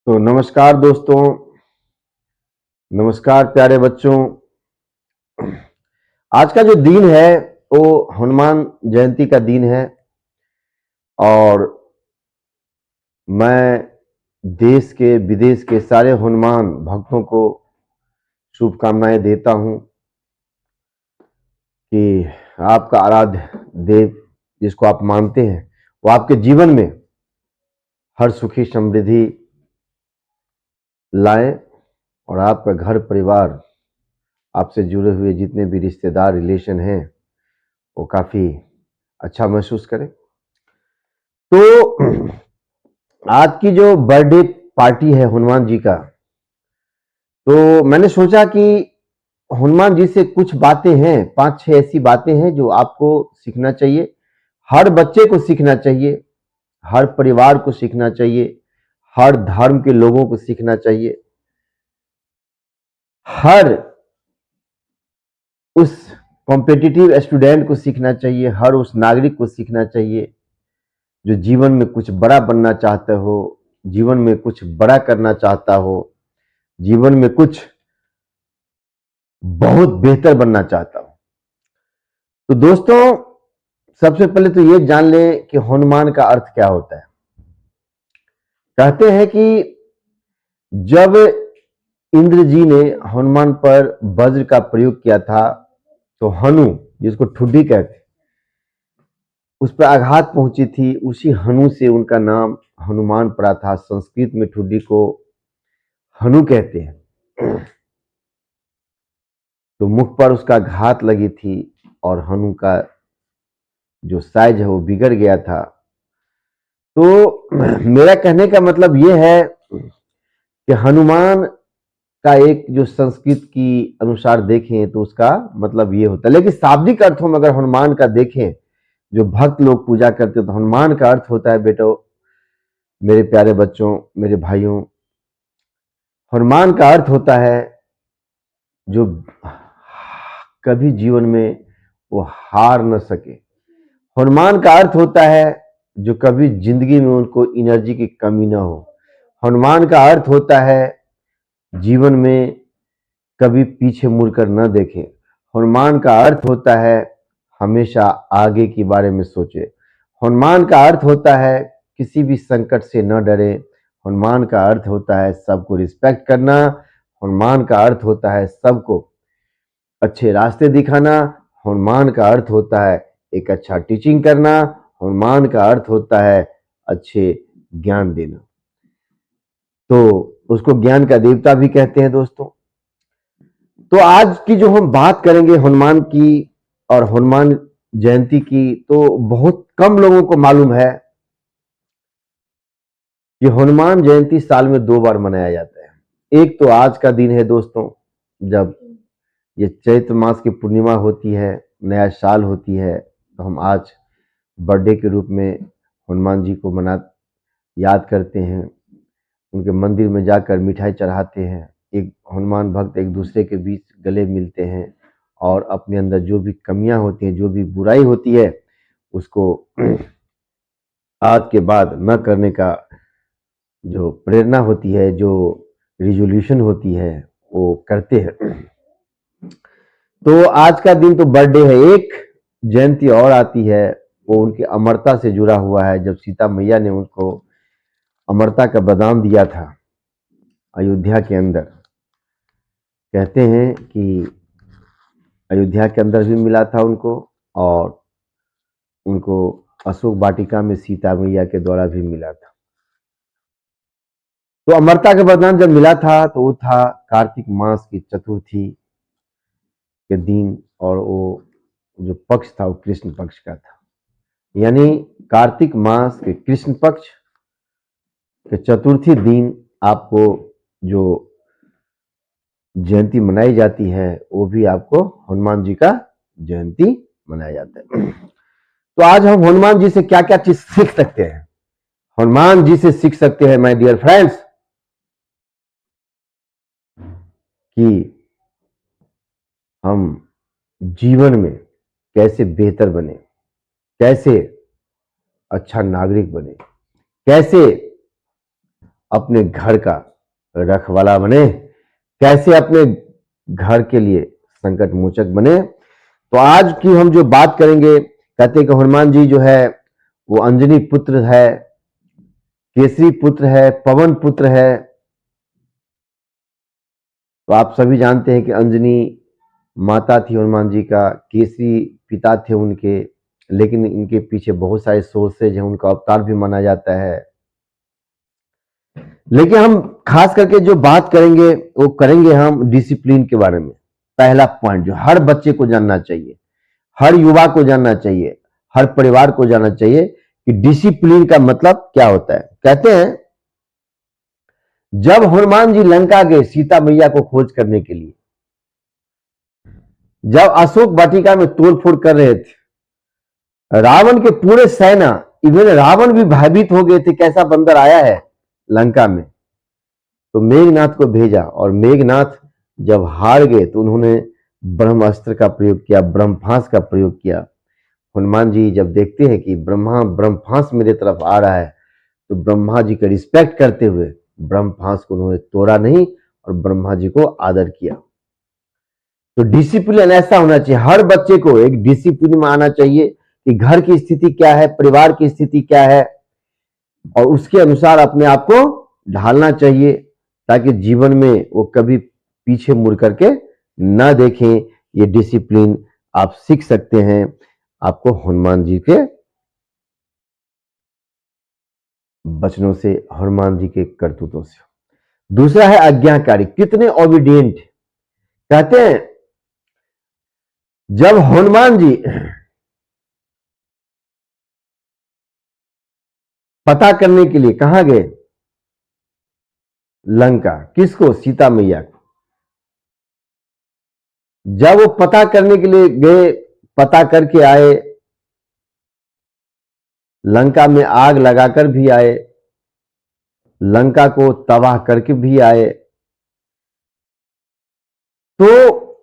तो नमस्कार दोस्तों, नमस्कार प्यारे बच्चों। आज का जो दिन है वो हनुमान जयंती का दिन है और मैं देश के विदेश के सारे हनुमान भक्तों को शुभकामनाएं देता हूं कि आपका आराध्य देव जिसको आप मानते हैं वो आपके जीवन में हर सुखी समृद्धि लाए और आपका घर परिवार, आपसे जुड़े हुए जितने भी रिश्तेदार रिलेशन हैं वो काफ़ी अच्छा महसूस करें। तो आज की जो बर्थडे पार्टी है हनुमान जी का, तो मैंने सोचा कि हनुमान जी से कुछ बातें हैं, 5-6 ऐसी बातें हैं जो आपको सीखना चाहिए, हर बच्चे को सीखना चाहिए, हर परिवार को सीखना चाहिए, हर धर्म के लोगों को सीखना चाहिए, हर उस कॉम्पिटिटिव स्टूडेंट को सीखना चाहिए, हर उस नागरिक को सीखना चाहिए जो जीवन में कुछ बड़ा बनना चाहते हो, जीवन में कुछ बड़ा करना चाहता हो, जीवन में कुछ बहुत बेहतर बनना चाहता हूं। तो दोस्तों, सबसे पहले तो ये जान लें कि हनुमान का अर्थ क्या होता है। कहते हैं कि जब इंद्र जी ने हनुमान पर वज्र का प्रयोग किया था तो हनु, जिसको ठुड्डी कहते, उस पर आघात पहुंची थी। उसी हनु से उनका नाम हनुमान पड़ा था। संस्कृत में ठुड्डी को हनु कहते हैं। तो मुख पर उसका घात लगी थी और हनु का जो साइज है वो बिगड़ गया था। तो मेरा कहने का मतलब ये है कि हनुमान का एक जो संस्कृत की अनुसार देखें तो उसका मतलब ये होता है, लेकिन शाब्दिक अर्थों में अगर हनुमान का देखें, जो भक्त लोग पूजा करते हैं, तो हनुमान का अर्थ होता है, बेटो, मेरे प्यारे बच्चों, मेरे भाइयों, हनुमान का अर्थ होता है जो कभी जीवन में वो हार न सके। हनुमान का अर्थ होता है जो कभी जिंदगी में उनको एनर्जी की कमी ना हो। हनुमान का अर्थ होता है जीवन में कभी पीछे मुड़कर न देखें। हनुमान का अर्थ होता है हमेशा आगे के बारे में सोचे। हनुमान का अर्थ होता है किसी भी संकट से न डरे। हनुमान का अर्थ होता है सबको रिस्पेक्ट करना। हनुमान का अर्थ होता है सबको अच्छे रास्ते दिखाना। हनुमान का अर्थ होता है एक अच्छा टीचिंग करना। हनुमान का अर्थ होता है अच्छे ज्ञान देना। तो उसको ज्ञान का देवता भी कहते हैं दोस्तों। तो आज की जो हम बात करेंगे हनुमान की और हनुमान जयंती की, तो बहुत कम लोगों को मालूम है कि हनुमान जयंती साल में 2 बार मनाया जाता है। एक तो आज का दिन है दोस्तों, जब ये चैत्र मास की पूर्णिमा होती है, नया साल होती है, तो हम आज बर्थडे के रूप में हनुमान जी को याद करते हैं। उनके मंदिर में जाकर मिठाई चढ़ाते हैं। एक हनुमान भक्त एक दूसरे के बीच गले मिलते हैं और अपने अंदर जो भी कमियां होती हैं, जो भी बुराई होती है, उसको आज के बाद न करने का जो प्रेरणा होती है, जो रिजोल्यूशन होती है, वो करते हैं। तो आज का दिन तो बर्थडे है। एक जयंती और आती है, वो उनकी अमरता से जुड़ा हुआ है। जब सीता मैया ने उनको अमरता का वरदान दिया था अयोध्या के अंदर, कहते हैं कि अयोध्या के अंदर भी मिला था उनको, और उनको अशोक वाटिका में सीता मैया के द्वारा भी मिला था। तो अमरता का वरदान जब मिला था तो वो था कार्तिक मास की चतुर्थी के दिन, और वो जो पक्ष था वो कृष्ण पक्ष का था। यानी कार्तिक मास के कृष्ण पक्ष के चतुर्थी दिन आपको जो जयंती मनाई जाती है, वो भी आपको हनुमान जी का जयंती मनाया जाता है। तो आज हम हनुमान जी से क्या क्या चीज सीख सकते हैं। हनुमान जी से सीख सकते हैं माय डियर फ्रेंड्स कि हम जीवन में कैसे बेहतर बने, कैसे अच्छा नागरिक बने, कैसे अपने घर का रखवाला बने, कैसे अपने घर के लिए संकट मोचक बने। तो आज की हम जो बात करेंगे, कहते हैं कि हनुमान जी जो है वो अंजनी पुत्र है, केसरी पुत्र है, पवन पुत्र है। तो आप सभी जानते हैं कि अंजनी माता थी हनुमान जी का, केसरी पिता थे उनके, लेकिन इनके पीछे बहुत सारे सोर्सेज हैं, उनका अवतार भी माना जाता है। लेकिन हम खास करके जो बात करेंगे वो करेंगे हम डिसिप्लिन के बारे में। पहला पॉइंट जो हर बच्चे को जानना चाहिए, हर युवा को जानना चाहिए, हर परिवार को जानना चाहिए कि डिसिप्लिन का मतलब क्या होता है। कहते हैं जब हनुमान जी लंका गए सीता मैया को खोज करने के लिए, जब अशोक वाटिका में तोड़फोड़ कर रहे थे, रावण के पूरे सेना, इवन रावण भी भयभीत हो गए थे, कैसा बंदर आया है लंका में। तो मेघनाथ को भेजा और मेघनाथ जब हार गए तो उन्होंने ब्रह्मास्त्र का प्रयोग किया, ब्रह्मास्त्र का प्रयोग किया। हनुमान जी जब देखते हैं कि ब्रह्मास्त्र मेरे तरफ आ रहा है, तो ब्रह्मा जी का रिस्पेक्ट करते हुए ब्रह्मास्त्र को उन्होंने तोड़ा नहीं और ब्रह्मा जी को आदर किया। तो डिसिप्लिन ऐसा होना चाहिए, हर बच्चे को एक डिसिप्लिन में आना चाहिए कि घर की स्थिति क्या है, परिवार की स्थिति क्या है, और उसके अनुसार अपने आप को ढालना चाहिए, ताकि जीवन में वो कभी पीछे मुड़ करके ना देखें। ये डिसिप्लिन आप सीख सकते हैं आपको हनुमान जी के वचनों से, हनुमान जी के करतूतों से। दूसरा है आज्ञाकारी, कितने ओबीडिएंट। कहते हैं जब हनुमान जी पता करने के लिए कहां गए, लंका, किसको, सीता मैया को। जब वो पता करने के लिए गए, पता करके आए, लंका में आग लगाकर भी आए, लंका को तबाह करके भी आए। तो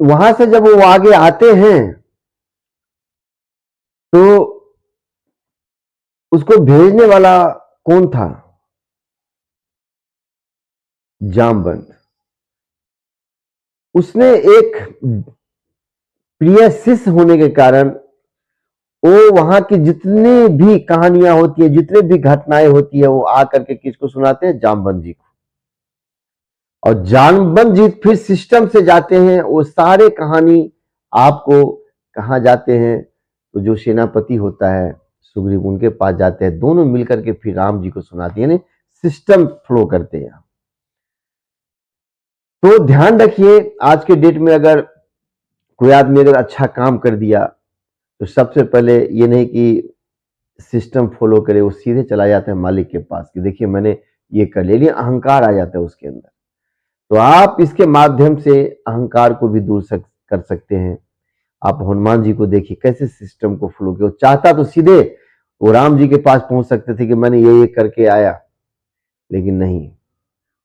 वहां से जब वो आगे आते हैं तो उसको भेजने वाला कौन था, जामवंत। उसने एक प्रिय शिष्य होने के कारण वो वहां की जितनी भी कहानियां होती है, जितने भी घटनाएं होती है, वो आकर के किसको सुनाते हैं, जामवंत जी को। और जामवंत जी फिर सिस्टम से जाते हैं, वो सारे कहानी आपको कहाँ जाते हैं, तो जो सेनापति होता है सुग्रीव, उनके पास जाते हैं, दोनों मिलकर के फिर राम जी को सुनाते हैं, यानी सिस्टम फ्लो करते हैं। तो ध्यान रखिए, आज के डेट में अगर कोई आदमी अगर अच्छा काम कर दिया तो सबसे पहले ये नहीं कि सिस्टम फॉलो करे, वो सीधे चला जाता है मालिक के पास कि देखिए मैंने ये कर लिया, अहंकार आ जाता है उसके अंदर। तो आप इसके माध्यम से अहंकार को भी दूर कर सकते हैं। आप हनुमान जी को देखिए कैसे सिस्टम को फॉलो किया, चाहता तो सीधे वो राम जी के पास पहुंच सकते थे कि मैंने ये करके आया, लेकिन नहीं,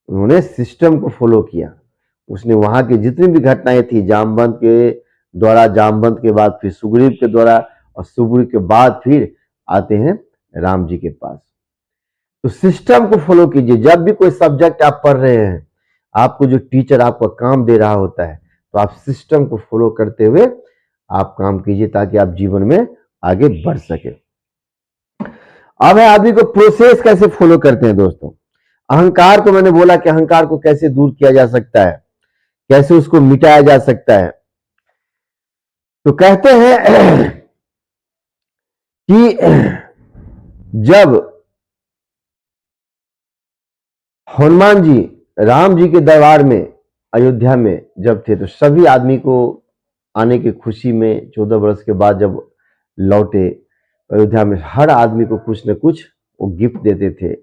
उन्होंने सिस्टम को फॉलो किया। उसने वहां की जितनी भी घटनाएं थी, जामवंत के द्वारा, जामवंत के बाद फिर सुग्रीव के द्वारा, और सुग्रीव के बाद फिर आते हैं राम जी के पास। तो सिस्टम को फॉलो कीजिए। जब भी कोई सब्जेक्ट आप पढ़ रहे हैं, आपको जो टीचर आपका काम दे रहा होता है, तो आप सिस्टम को फॉलो करते हुए आप काम कीजिए, ताकि आप जीवन में आगे बढ़ सके। अब है आदमी को प्रोसेस कैसे फॉलो करते हैं दोस्तों। अहंकार को मैंने बोला कि अहंकार को कैसे दूर किया जा सकता है, कैसे उसको मिटाया जा सकता है। तो कहते हैं कि जब हनुमान जी राम जी के दरबार में अयोध्या में जब थे, तो सभी आदमी को आने की खुशी में 14 वर्ष के बाद जब लौटे अयोध्या में, हर आदमी को कुछ न कुछ वो गिफ्ट देते थे,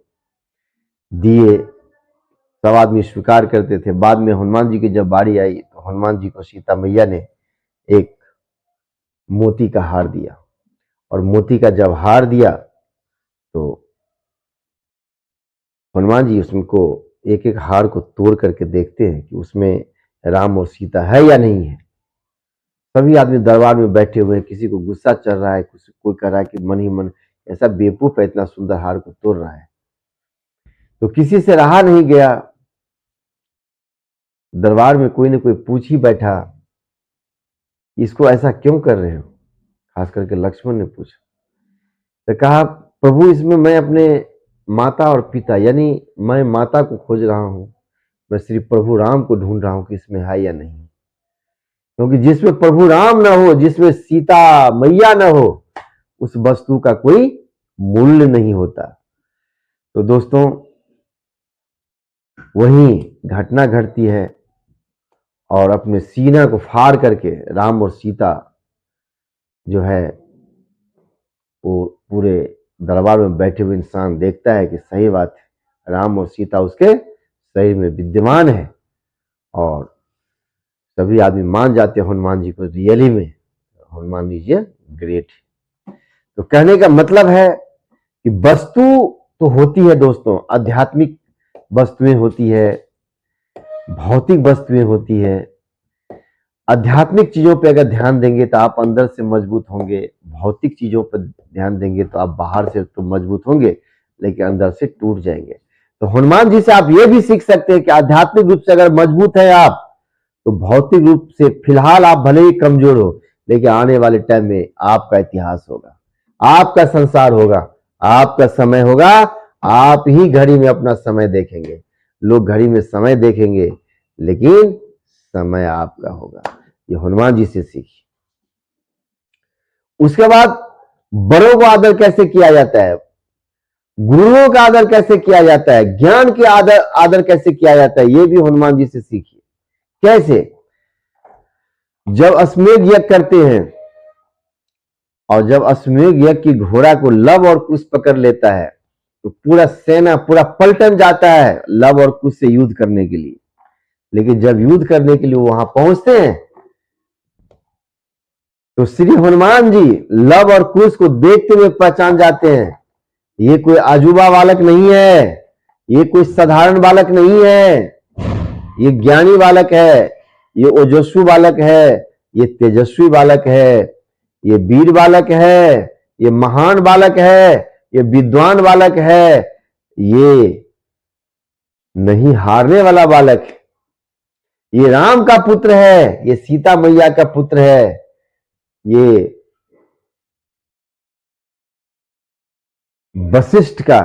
दिए, सब आदमी स्वीकार करते थे। बाद में हनुमान जी की जब बारी आई तो हनुमान जी को सीता मैया ने एक मोती का हार दिया, और मोती का जब हार दिया तो हनुमान जी उसको एक एक हार को तोड़ करके देखते हैं कि उसमें राम और सीता है या नहीं है। सभी आदमी दरबार में बैठे हुए हैं, किसी को गुस्सा चल रहा है, कोई कह रहा है कि मन ही मन ऐसा बेवकूफ है, इतना सुंदर हार को तोड़ रहा है। तो किसी से रहा नहीं गया, दरबार में कोई ना कोई पूछ ही बैठा, इसको ऐसा क्यों कर रहे हो? खास करके लक्ष्मण ने पूछा। तो कहा, प्रभु इसमें मैं अपने माता और पिता, यानी मैं माता को खोज रहा हूं, मैं श्री प्रभु राम को ढूंढ रहा हूं कि इसमें है या नहीं। क्योंकि जिसमें प्रभु राम न हो, जिसमें सीता मैया न हो, उस वस्तु का कोई मूल्य नहीं होता। तो दोस्तों, वही घटना घटती है और अपने सीना को फाड़ करके राम और सीता जो है, वो पूरे दरबार में बैठे हुए इंसान देखता है कि सही बात है, राम और सीता उसके शरीर में विद्यमान है। और सभी आदमी मान जाते हैं हनुमान जी को, रियली में हनुमान जी ग्रेट है। तो कहने का मतलब है कि वस्तु तो होती है दोस्तों, आध्यात्मिक वस्तुएं होती है, भौतिक वस्तुएं होती है। आध्यात्मिक चीजों पे अगर ध्यान देंगे तो आप अंदर से मजबूत होंगे, भौतिक चीजों पर ध्यान देंगे तो आप बाहर से तो मजबूत होंगे लेकिन अंदर से टूट जाएंगे। तो हनुमान जी से आप ये भी सीख सकते हैं कि आध्यात्मिक रूप से अगर मजबूत है आप, तो भौतिक रूप से फिलहाल आप भले ही कमजोर हो, लेकिन आने वाले टाइम में आपका इतिहास होगा, आपका संसार होगा, आपका समय होगा। आप ही घड़ी में अपना समय देखेंगे। लोग घड़ी में समय देखेंगे लेकिन समय आपका होगा। ये हनुमान जी से सीखिए। उसके बाद बड़ों को आदर कैसे किया जाता है, गुरुओं का आदर कैसे किया जाता है, ज्ञान के आदर कैसे किया जाता है, ये भी हनुमान जी से सीखिए। कैसे? जब अश्वमेध यज्ञ करते हैं और जब अश्वमेध यज्ञ की घोड़ा को लव और कुश पकड़ लेता है तो पूरा सेना, पूरा पलटन जाता है लव और कुश से युद्ध करने के लिए। लेकिन जब युद्ध करने के लिए वहां पहुंचते हैं तो श्री हनुमान जी लव और कुश को देखते हुए पहचान जाते हैं, ये कोई अजूबा बालक नहीं है, ये कोई साधारण बालक नहीं है, ये ज्ञानी बालक है, ये ओजस्वी बालक है, ये तेजस्वी बालक है, ये वीर बालक है, ये महान बालक है, ये विद्वान बालक है, ये नहीं हारने वाला बालक है, ये राम का पुत्र है, ये सीता मैया का पुत्र है, ये वशिष्ठ का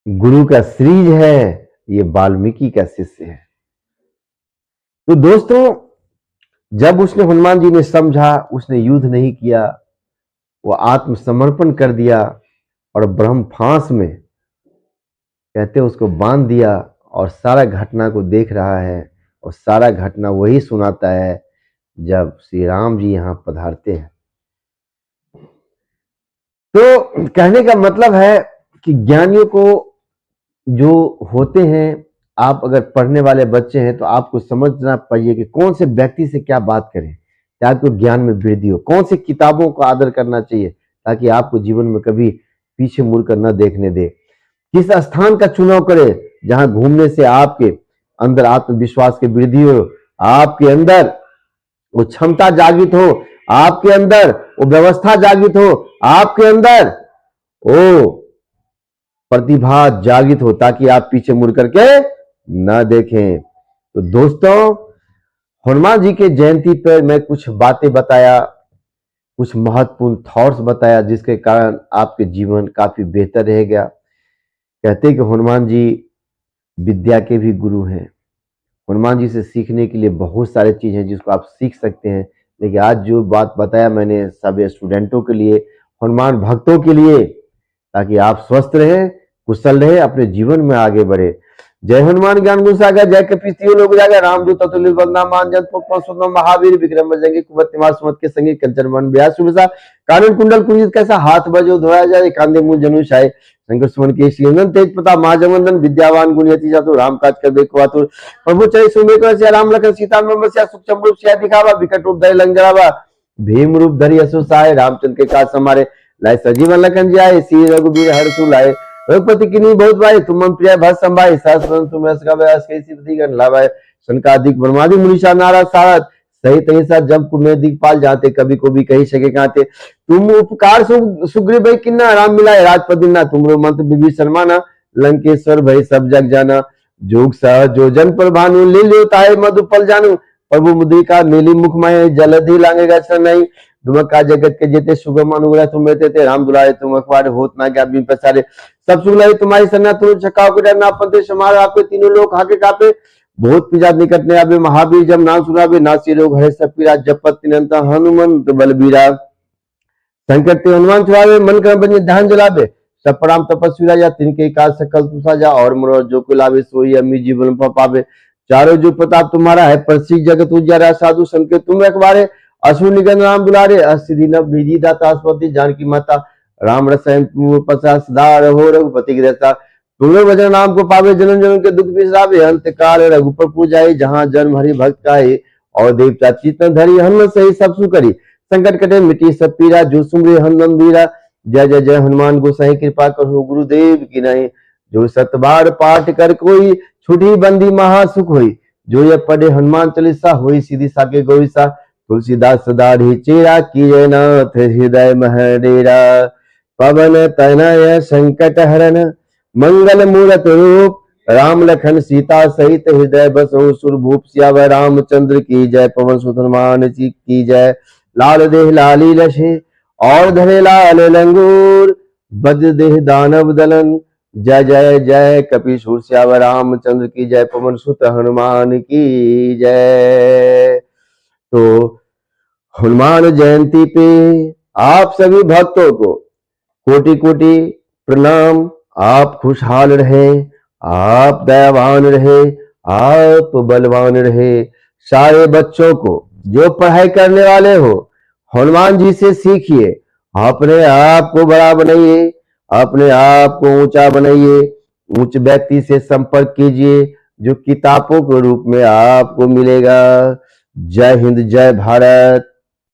गुरु का श्रीज है, ये वाल्मीकि का शिष्य है। तो दोस्तों, जब उसने हनुमान जी ने समझा, उसने युद्ध नहीं किया, वो आत्मसमर्पण कर दिया और ब्रह्म फांस में कहते उसको बांध दिया और सारा घटना को देख रहा है। और सारा घटना वही सुनाता है जब श्री राम जी यहां पधारते हैं। तो कहने का मतलब है कि ज्ञानियों को जो होते हैं, आप अगर पढ़ने वाले बच्चे हैं तो आपको समझना चाहिए कि कौन से व्यक्ति से क्या बात करें ताकि ज्ञान में वृद्धि हो, कौन सी किताबों को आदर करना चाहिए ताकि आपको जीवन में कभी पीछे मुड़कर न देखने दे, किस स्थान का चुनाव करें जहां घूमने से आपके अंदर आत्मविश्वास की वृद्धि हो, आपके अंदर वो क्षमता जागृत हो, आपके अंदर वो व्यवस्था जागृत हो, आपके अंदर ओ प्रतिभा जागृत हो ताकि आप पीछे मुड़ करके न देखें। तो दोस्तों, हनुमान जी के जयंती पर मैं कुछ बातें बताया, कुछ महत्वपूर्ण थॉट्स बताया जिसके कारण आपके जीवन काफी बेहतर रहेगा। कहते कि हनुमान जी विद्या के भी गुरु हैं। हनुमान जी से सीखने के लिए बहुत सारे चीज हैं जिसको आप सीख सकते हैं, लेकिन आज जो बात बताया मैंने सब स्टूडेंटों के लिए, हनुमान भक्तों के लिए, ताकि आप स्वस्थ रहे, कुशल रहे, अपने जीवन में आगे बढ़े। जय हनुमान ज्ञान गुण सागर, जय कपीस लोग जागर, रामदूत अतुलित बलराम मान जन पुष्पम महावीर विक्रम बजरंगी कुमत निवास सुमत के संगी कंचन वन ब्यास सुबसा कानन कुंडल कुंजित कैसा हाथ बजो धोया जाए कांदे मुंह जनुष आए शंकर सुमन के श्रीनंदन तेज प्रताप महाजमंदन विद्यावान गुणयति जातु राम काज कर देखो आतुर प्रभु चरित सुनबे कर सिया राम लखन सीता में सिया सूक्ष्म रूप सिया दिखावा विकट रूप धरि लंक जरावा भीम रूप धरि असुर सहाय रामचंद्र के काज समारे लाए सजीवन लखन जी आए श्री रघुबीर हर्षु लाए रघुपति किन्हीं बहुत भाई तुम मन प्रिय भस संभाई सहस्र तुम रस का व्यास कैसी प्रति गण लावाए संकादिक ब्रह्मादि मुनीषा नारद सारद सही तही सा जब कुमें दिखपाल जाते कभी को भी कही सके काते तुम उपकार सुग्रीव भाई किन्ना राम मिलाए राजपति ना तुमरो मंत्र विभीषण माना लंकेश्वर भाई सब जग जाना जोग सह जो जन पर भानु ले लियो ताहे मधुपल जानू प्रभु मुद्रिका मेली मुख माए जलधि लांगेगा नहीं तुम का जगत के जेते सुगम अनुग्रह तुम ते राम दुलारे तुम अखबार होत ना क्या बिन पसारे सब सुगलाई तुम्हारी सन्ना तुम छकाओ के डर ना पंते समार आपके तीनों लोग हाके कापे बहुत पिजा निकट ने आवे महावीर जब नाम सुनावे नासी रोग हरे सब पीरा जपत तिनंत हनुमंत बलबीरा संकट ते हनुमान छुड़ावे मन कर्म बंजे ध्यान जलावे सब प्रणाम तपस्वी राजा तिनके काज सकल तू साजा और मनोर जो को लावे सोई अम्मी जीवन पावे चारों जो प्रताप तुम्हारा है प्रसिद्ध जगत उजारा साधु संत के तुम रखवारे असुर निगन राम दुलारे अस्ति नव निधि दाता अस्पति जानकी माता राम रसायन पसा सदा रहो रघुपति की रसा तुम्हें वजन नाम को पावे जन्म जन्म के दुख बिसरावे अंत काल रघुपर पूजाए जहाँ जन्म हरि भक्त का है और देवता चित्त धरी हनुमत सही सब सुकरी संकट कटे मिट्टी सब पीरा जो सुमरे हनुमान बीरा जय जय जय हनुमान गोसाई कृपा करो गुरुदेव की नहीं जो सतबार पाठ कर कोई छुटी बंदी महासुख हुई जो ये पढ़े हनुमान चालीसा हुई सीधी साके गोविसा तुलसीदास दाढ़ी चेरा की नाथ हृदय महडेरा पवन तनय संकट हरण मंगल मूरत रूप राम लखन सीता सहित हृदय बसो सुरभूप सियावर रामचंद्र की जय पवन सुत हनुमान जी की जय लाल देह लाली लशे और धरे लाल लंगूर बज देह दानव दलन जय जय जय कपीशूर सियावर रामचंद्र की जय पवन सुत हनुमान की जय। तो हनुमान जयंती पे आप सभी भक्तों को कोटि कोटि प्रणाम। आप खुशहाल रहे, आप दयावान रहे, आप बलवान रहे। सारे बच्चों को जो पढ़ाई करने वाले हो हनुमान जी से सीखिए, अपने आप को बड़ा बनाइए, अपने आप को ऊंचा बनाइए, उच्च व्यक्ति से संपर्क कीजिए जो किताबों के रूप में आपको मिलेगा। जय हिंद, जय भारत।